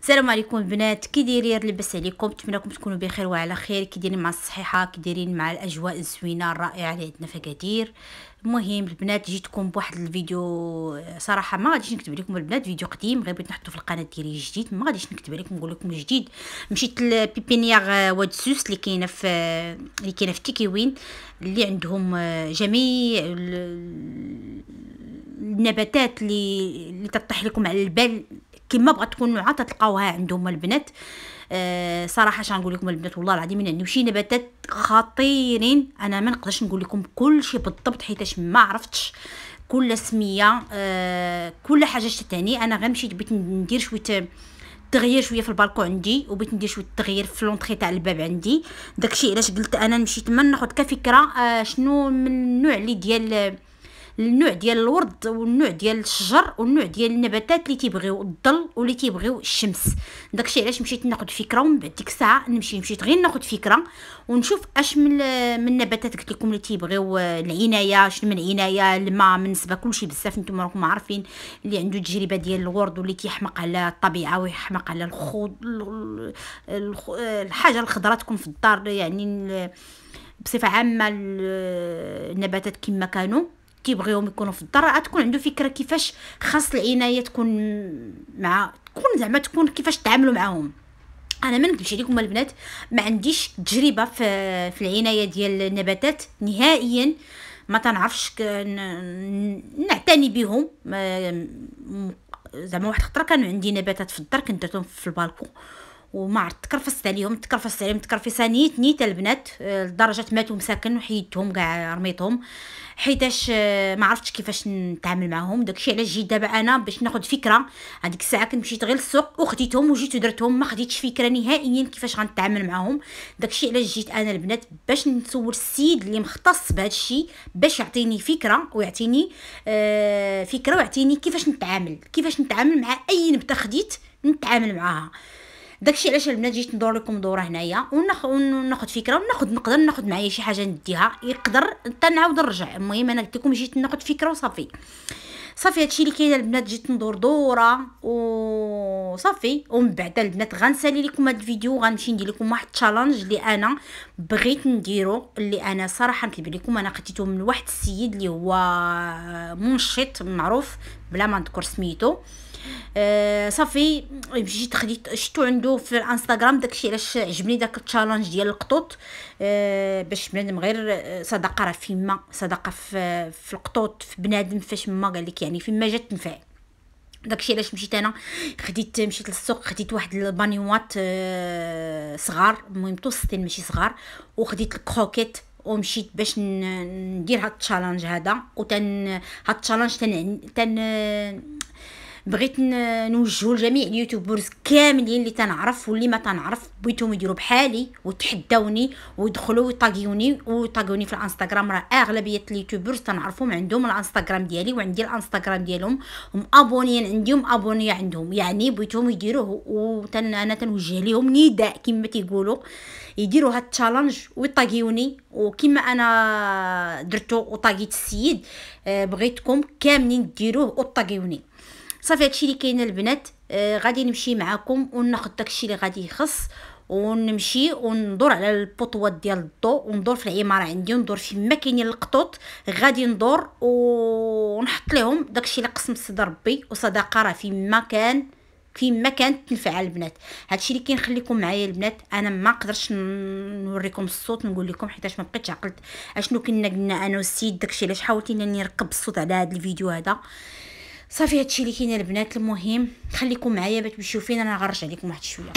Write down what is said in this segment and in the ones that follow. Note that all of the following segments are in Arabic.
السلام عليكم البنات، كي دايرين؟ لاباس عليكم؟ نتمنىكم تكونوا بخير وعلى خير. كي دايرين مع الصحيحه؟ كي دايرين مع الاجواء الزوينه الرائعه اللي عندنا في أكادير؟ المهم البنات جيتكم بواحد الفيديو صراحه ما غاديش نكتب لكم البنات، فيديو قديم غير بغيت نحطو في القناه ديالي جديد، ما غاديش نكتب لكم نقول لكم جديد. مشيت لبيبينيير واد سوس اللي كاينه في تيكيوين، اللي عندهم جميع النباتات اللي تطيح لكم على البال كما بغات تكون نوعها تلقاوها عندهم البنات. صراحه شنقول لكم البنات والله العظيم من عندهم شي نباتات خطيرين. انا ما نقدرش نقول لكم كل شيء بالضبط حيتاش ما عرفتش كل سميه كل حاجه تعني. انا غير مشيت بغيت ندير شويه تغيير شويه في البالكون عندي، وبغيت ندير شويه تغيير في لونطري تاع الباب عندي. داكشي علاش قلت انا مشيت ما ناخذ كفكره شنو من النوع اللي ديال الورد والنوع ديال الشجر والنوع ديال النباتات اللي تيبغيو الظل واللي تيبغيو الشمس. داكشي علاش مشيت ناخذ فكره، ومن بعد ديك الساعه مشيت غير ناخذ فكره ونشوف اش من النباتات قلت لكم اللي تيبغيو العنايه، شنو من العنايه الماء من نسبه كلشي بزاف. نتوما راكم عارفين اللي عنده تجربه ديال الورد واللي تيحمق على الطبيعه ويحمق على الحاجه الخضراء تكون في الدار، يعني بصفه عامه النباتات كما كانوا كيبغيوهم يكونوا في الدار، تكون عنده فكره كيفاش خاص العنايه تكون كيفاش تعاملوا معاهم. انا ما نكذبش عليكم البنات، ما عنديش تجربه في العنايه ديال النباتات نهائيا، ما تنعرفش نعتني بهم. زعما واحد الخطره كانوا عندي نباتات في الدار كنت درتهم في البالكون وما عرفت تكرفست عليهم تكرفصه نيت البنات لدرجه ماتوا مساكن وحيدتهم كاع رميتهم حيتاش ما عرفتش كيفاش نتعامل معهم. داكشي علاش جيت دابا انا باش ناخذ فكره. هذيك الساعه كنت مشيت غير للسوق وخديتهم وجيت ودرتهم، ما خديتش فكره نهائيا كيفاش غنتعامل معهم. داكشي علاش جيت انا البنات باش نسول السيد اللي مختص بهذا الشيء باش يعطيني فكره ويعطيني ويعطيني كيفاش نتعامل مع اي نبته خديت نتعامل معاها. داكشي علاش البنات جيت ندور لكم دوره هنايا وناخذ فكره نقدر ناخذ معايا شي حاجه نديها يقدر نعاود نرجع. المهم انا قلت لكم جيت ناخذ فكره وصافي. هادشي اللي كاين البنات، جيت ندور دوره وصافي. ومن بعد البنات غنسالي لكم هذا الفيديو، غنمشي ندير لكم واحد التشالنج اللي انا بغيت نديرو، اللي انا صراحه نكتب لكم انا خديته من واحد السيد اللي هو منشط معروف بلا ما نذكر سميتو. صافي مشيت خديت شفتو عنده في الانستغرام. داكشي علاش عجبني داك التشالنج ديال القطوط، باش بنادم غير صدقه راه فيما صدقه في القطوط في بنادم فاش ما قال لك يعني فيما جات تنفع. داكشي علاش مشيت انا مشيت للسوق خديت واحد البانيوات صغار، المهم متوسطين ماشي صغار، وخديت الكروكيت ومشيت باش ندير هاد التشالنج هذا. هاد التشالنج بغيت نوجهو لجميع اليوتيوبرز كاملين اللي تنعرف واللي ما تنعرف بغيتهم يديروا بحالي وتحداوني ويدخلوا ويطاغيوني في الانستغرام. راه اغلبيه اليوتيوبرز تنعرفهم عندهم الانستغرام ديالي وعندي الانستغرام ديالهم، هم ابونيين عندي ابونيه عندهم، يعني بغيتهم يديروه انا تنوجه لهم نداء كما تيقولوا يديروا هاد التشالنج ويطاغيوني وكما انا درتو وطاغيت السيد. بغيتكم كاملين ديروه وطاغيوني. صافي هادشي اللي كاين البنات. غادي نمشي معكم وناخذ داكشي اللي غادي يخص ونمشي وندور على البوطوات ديال الضوء وندور في العماره عندي وندور فيما كاينين القطوط. غادي ندور ونحط لهم داكشي اللي قسم صدر ربي وصدقه راه فيما كانت تنفع البنات. هادشي اللي كنخليكم معايا البنات. انا ما نقدرش نوريكم الصوت نقول لكم حيتاش ما بقيتش عقلت اشنو كنا قلنا انا والسيد. داكشي علاش حاولت انني نركب الصوت على هذا الفيديو هذا. صافي هادشي اللي كاين البنات. المهم خليكم معايا باش تشوفوا فين انا غنرجع لكم واحد شويه.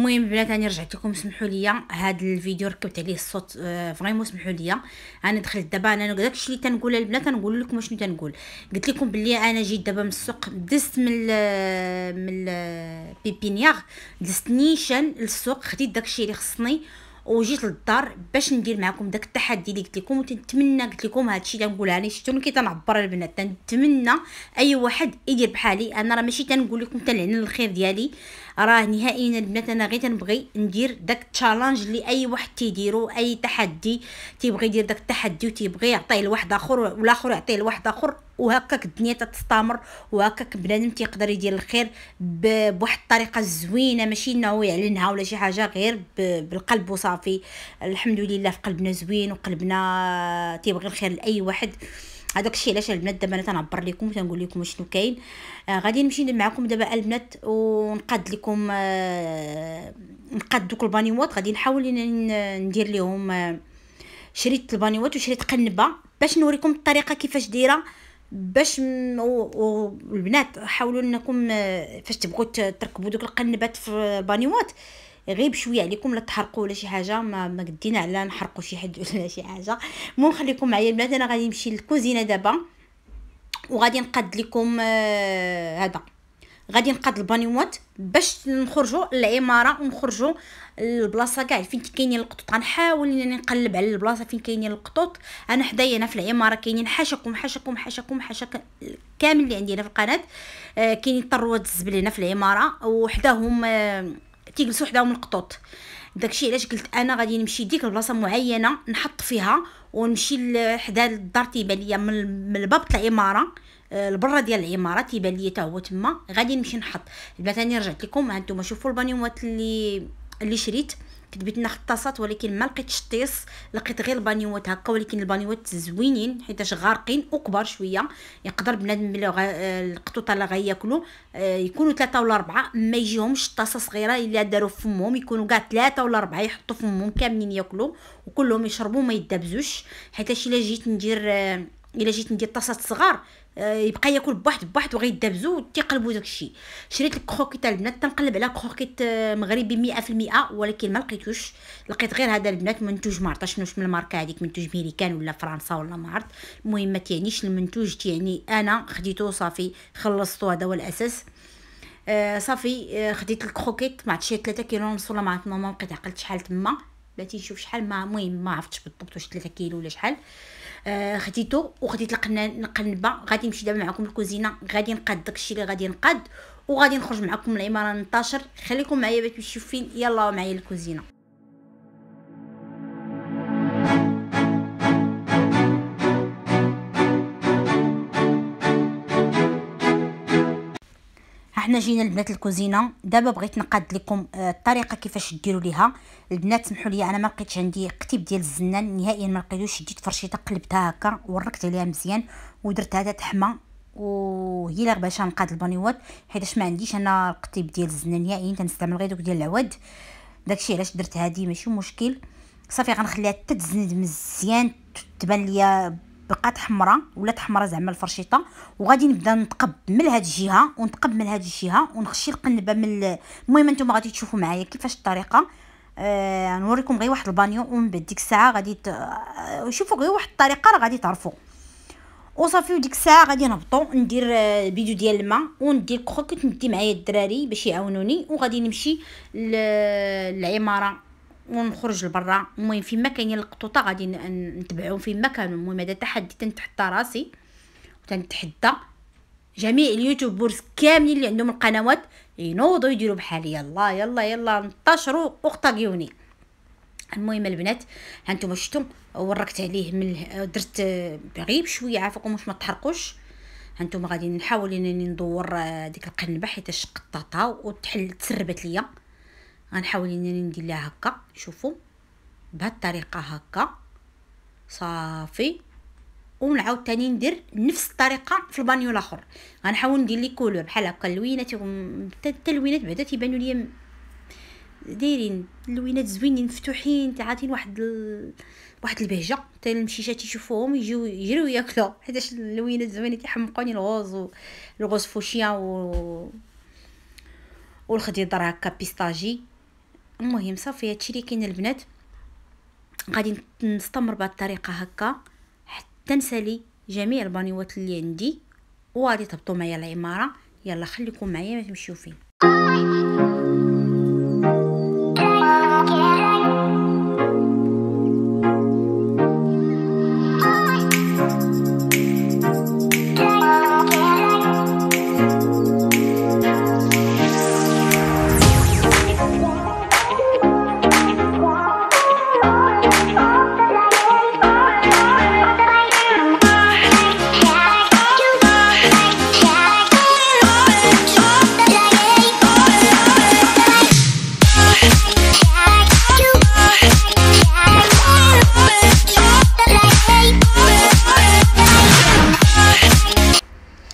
المهم البنات انا رجعت لكم، سمحوا لي هذا الفيديو ركبت عليه الصوت فريمون سمحوا لي. انا دخلت دابا، انا داكشي اللي تنقول البنات تنقول لكم شنو تنقول. قلت لكم بلي انا جيت دابا من السوق، دزت من بيبينيير، دزت نيشان للسوق، خديت داكشي اللي خصني وجيت للدار باش ندير معكم داك التحدي اللي قلت لكم. وتنتمنى قلت لكم هادشي تنقولها انا، شفتوني كي تنعبر البنات، تنتمنى اي واحد يدير بحالي. انا راه ماشي تنقول لكم تنعلن الخير ديالي، راه نهائيا البنات انا غير تنبغي ندير داك التشالنج اللي اي واحد تيديرو، اي تحدي تيبغي يدير داك التحدي وتيبغي يعطيه لواحد اخر والاخر يعطيه لواحد اخر، وهكاك الدنيا تتستمر، وهكاك بنادم تيقدر يدير الخير بواحد الطريقه زوينه، ماشي انه يعلنها ولا شي حاجه، غير بالقلب وصافي. الحمد لله في قلبنا زوين وقلبنا تيبغي الخير لاي واحد. هذاك الشيء علاش البنات دابا انا تنعبر لكم وتنقول لكم شنو كاين. غادي نمشي معكم دابا البنات ونقاد لكم نقاد دوك البانيوات. غادي نحاول ندير لهم شريط البانيوات وشريط قنبه باش نوريكم الطريقه كيفاش دايره، باش والبنات حاولوا انكم فاش تبغوا تركبوا دوك القنبات في البانيوات غير بشويه عليكم، لا تحرقوا ولا شي حاجه، ما قدينا على نحرقوا شي حد ولا شي حاجه. المهم خليكم معايا البنات، انا غادي نمشي للكوزينه دابا وغادي نقاد لكم هذا، غادي نقاد البانيوات باش نخرجوا للعماره ونخرجوا البلاصه كاع فين كاينين القطوط. غنحاول انني نقلب على البلاصه فين كاينين القطوط. انا حدايا هنا في العماره كاينين حاشاكم كامل اللي عندنا في القناه، كاينين طروات الزبل هنا في العماره وحداهم تيجلسوا حداهم القطوط. داكشي علاش قلت انا غادي نمشي ديك البلاصه معينه نحط فيها ونمشي حدا الدار تيبان ليا من الباب تاع العماره البرة ديال العماره تيبان ليا حتى هو تما، غادي نمشي نحط. البنات راني رجعت لكم، ها نتوما شوفوا البانيوات اللي شريت. كتبت لنا خطاصات ولكن ما لقيتش الطيس، لقيت غير البانيوات هكا، ولكن البانيوات زوينين حيتاش غارقين وكبار شويه، يقدر بنادم القطوط اللي غياكلوا يكونوا 3 ولا 4، ما يجيهمش طاسه صغيره الا داروا فمهم، يكونوا كاع 3 ولا 4 يحطوا فمهم كاملين ياكلوا وكلهم يشربوا ما يدابزوش. حيتاش الا جيت ندير طاسات صغار يبقى ياكل بواحد وغيدابزو تيقلبوا داكشي. شريت الكروكيت البنات، تنقلب على كروكيت مغربي 100%، ولكن ما لقيتوش، لقيت غير هذا البنات منتوج ما عرفتش شنو من الماركه هذيك، منتوج ميريكان ولا فرنسا ولا ما عرفت. المهم ما تعنيش المنتوج، تعني انا خديته صافي خلصته، هذا هو الاساس. صافي خديت الكروكيت ما عرفتش 3 كيلو ونص ولا ما عرفت، ما بقيت عقلت شحال تما، بلاتي نشوف شحال، المهم ما عرفتش بالضبط واش 3 كيلو ولا شحال. خديته وخديت القنبه. غادي نمشي دابا معكم الكوزينه، غادي نقاد داكشي اللي غادي نقاد وغادي نخرج معكم العماره ننتشر. خليكم معايا باش تشوفوا فين، يلا معايا الكوزينه. احنا جينا البنات الكوزينه دابا، بغيت نقاد لكم الطريقه كيفاش ديروا ليها. البنات سمحوا لي انا ما لقيتش عندي قتيب ديال الزنان نهائيا، ما لقيتوش. شديت فرشيطه قلبتها هكا وركت عليها مزيان ودرت هذا تحمى، وهي اللي باش نقاد البانيوات حيتاش ما عنديش انا القتيب ديال الزنان نهائيا، تنستعمل غير دوك ديال العواد. داكشي علاش درت هذه، ماشي مشكل. صافي غنخليها تتزند مزيان تبان ليا بقات حمراء ولات حمراء زعما الفرشيطه، وغادي نبدا نتقب من هاد الجهه ونتقب من هاد الجهه ونخشي القنبه من المهم انتم غادي تشوفوا معايا كيفاش الطريقه. نوريكم غير واحد البانيو ومن بعد ديك الساعه غادي شوفوا غير واحد الطريقه راه غادي تعرفوا. وصافي وديك الساعه غادي نهبطوا ندير بيدو ديال الماء وندير كروكيت، ندي معايا الدراري باش يعاونوني، وغادي نمشي للعماره ونخرج لبرا. المهم فين ما كاينين القطوطه غادي نتبعهم فين ما كانوا. المهم هذا تحدي تنتحدى راسي وتنتحدى جميع اليوتيوبرز كاملين اللي عندهم القنوات ينوضوا يديروا بحالي. يلا يلا يلا انتشروا واختاقيوني. المهم البنات ها نتوما شفتوا وركت عليه من درت غير بشويه عافاكم واش ما تحرقوش. ها نتوما غادي نحاول انني ندور ديك القنبه حيت قطعتها وتحل تسربت ليا. غنحاول انني ندير لها هكا، شوفوا بهذه الطريقه هكا صافي. ونعاود تاني ندير نفس الطريقه في البانيو الاخر. غنحاول ندير لي كولور بحال هكا اللوينات، التلوينات بعدا تيبانوا لي دايرين اللوينات زوينين مفتوحين، عاطين واحد البهجه، حتى المشيشات يشوفوهم يجريو ياكلوا حيتاش اللوينات زوينين تيحمقوني. الغوز فوشيا والخضيضر هكا بيستاجي المهم صافي هادشي اللي كاين البنات. غادي نستمر بهذه الطريقه هكا حتى نسالي جميع البانيوات اللي عندي، وغادي تهبطوا معايا العماره. يلا خليكم معايا ما تمشيو فين.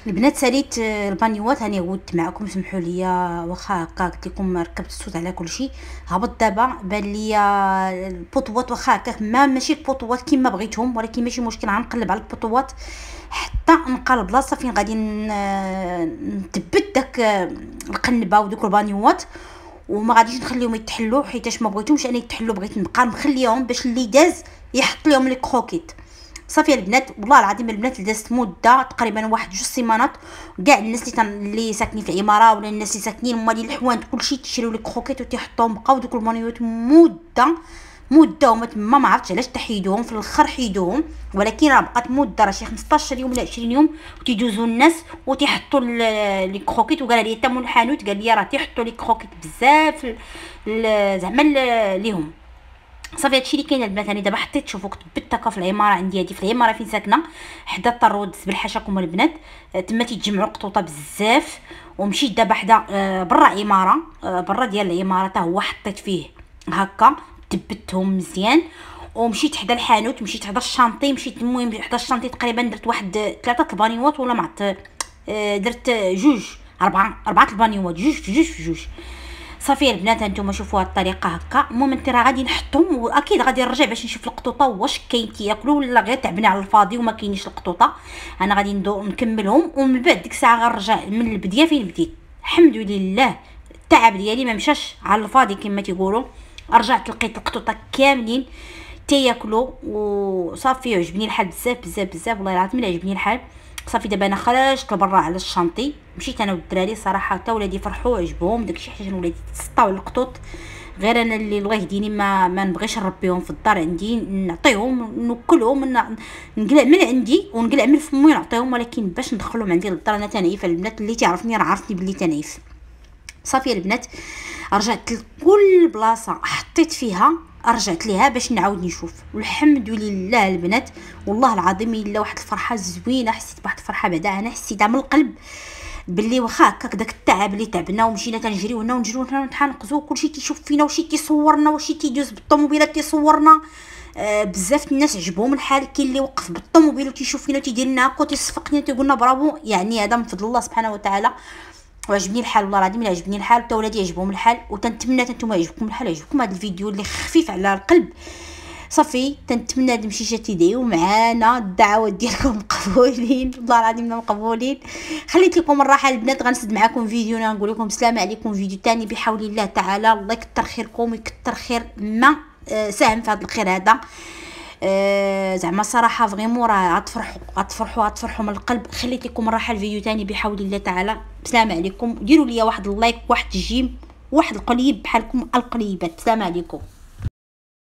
البنات ساليت البانيوات، هاني عودت معكم، سمحوا لي واخا هكا قلت لكم ركبت الصوت على كلشي. هبط دابا بان لي البوطوات واخا هكاك ماشي البوطوات كيما بغيتهم، ولكن ماشي مشكل، غنقلب على البوطوات حتى نلقى البلاصه فين غادي نثبت داك القنبه ودوك البانيوات، وما غاديش نخليهم يتحلوا حيتاش ما بغيتهمش انا يتحلوا، بغيت نبقى مخليهم باش اللي داز يحط لهم لي كروكيت. صافي البنات والله العظيم البنات دازت مده تقريبا واحد 2 سيمانات، كاع الناس اللي ساكنين في العماره ولا الناس اللي ساكنين هما ديال الحوانت كلشي تشريو لي كروكيت وتيحطوهم، بقاو دوك البانيوات مده هما تما، ما عرفتش علاش تحيدوهم في الاخر حيدوهم، ولكن راه بقات مده راه شي 15 يوم ولا 20 يوم وتيدوزوا الناس وتيحطوا لي كروكيت. وقال لي تمون الحانوت قال لي راه تيحطوا لي كروكيت بزاف زعما ليهم. صافي هادشي اللي كاين البنات. انا دابا حطيت شوفوا كتبت هكا في العماره عندي، هادي في العماره فين ساكنه حدا الطرود بالحاشاكم البنات، تما تيتجمعوا القطوطه بزاف. ومشيت دابا حدا برا عماره، برا ديال العماره حتى هو حطيت فيه هكا، تبتهم مزيان. ومشيت حدا الحانوت، مشيت حدا الشانطي، مشيت المهم حدا الشانطي تقريبا درت واحد 3 البانيوات ولا معط، درت اربعه البانيوات، جوج. صافي البنات هانتوما شوفوا هاد الطريقه هكا. المهم انت راه غادي نحطهم، واكيد غادي نرجع باش نشوف القطوطه واش كاين تياكلوا ولا غير تعبنا على الفاضي وما كاينيش القطوطه. انا غادي نكملهم، ومن بعد ديك الساعه غنرجع من البدايه فين بديت. الحمد لله التعب ديالي ما مشاش على الفاضي كما تيقولوا، رجعت لقيت القطوطه كاملين تياكلوا وصافي. عجبني الحال بزاف والله العظيم عجبني الحال. صافي دابا انا خرجت لبرا على الشانطي، مشيت انا والدراري صراحه حتى ولادي فرحوا عجبهم داكشي، حيت ولادي تسطاو القطوط. غير انا اللي الله يهديني ما نبغيش نربيهم في الدار عندي، نعطيهم نوكلهم نقلع من عندي ونقلع من فمي نعطيهم، ولكن باش ندخلهم عندي للدار انا تنعيف. البنات اللي تعرفني راه عارفني بلي تنعيف. صافي البنات رجعت لكل بلاصه حطيت فيها، رجعت ليها باش نعاود نشوف، والحمد لله البنات والله العظيم الا واحد الفرحه زوينه. حسيت بواحد الفرحه بعدا، انا حسيتها من القلب باللي واخا هكاك داك التعب اللي تعبنا ومشينا تنجريو هنا ونجريو هنا ونتحنقزو، كلشي تيشوف فينا وشي تيصورنا وشي تيدوز بالطوموبيلات تيصورنا. بزاف الناس عجبهم الحال، كاين اللي وقف بالطوموبيل وتيشوف فينا وتيدير لنا هكا وتيصفقنا تيقولنا برافو. يعني هذا من فضل الله سبحانه وتعالى، وعجبني الحال والله العظيم الا عجبني الحال، حتى ولادي عجبهم الحال. وتنتمنى نتوما يعجبكم الحال، يعجبكم هذا الفيديو اللي خفيف على القلب. صافي تنتمنى هاد المشيشات تدعيو معانا، الدعوات ديالكم مقبولين والله العظيم مقبولين. خليت لكم الراحه البنات، غنسد معكم فيديونا نقول لكم السلام عليكم فيديو ثاني بحول الله تعالى. الله يكثر خيركم ويكثر خير ما ساهم في هذا الخير هذا. زعما صراحه فريمون راه غتفرحوا من القلب. خليت لكم الراحه الفيديو ثاني بحول الله تعالى. السلام عليكم، ديروا لي واحد اللايك واحد الجيم واحد القليب بحالكم القليبات. السلام عليكم.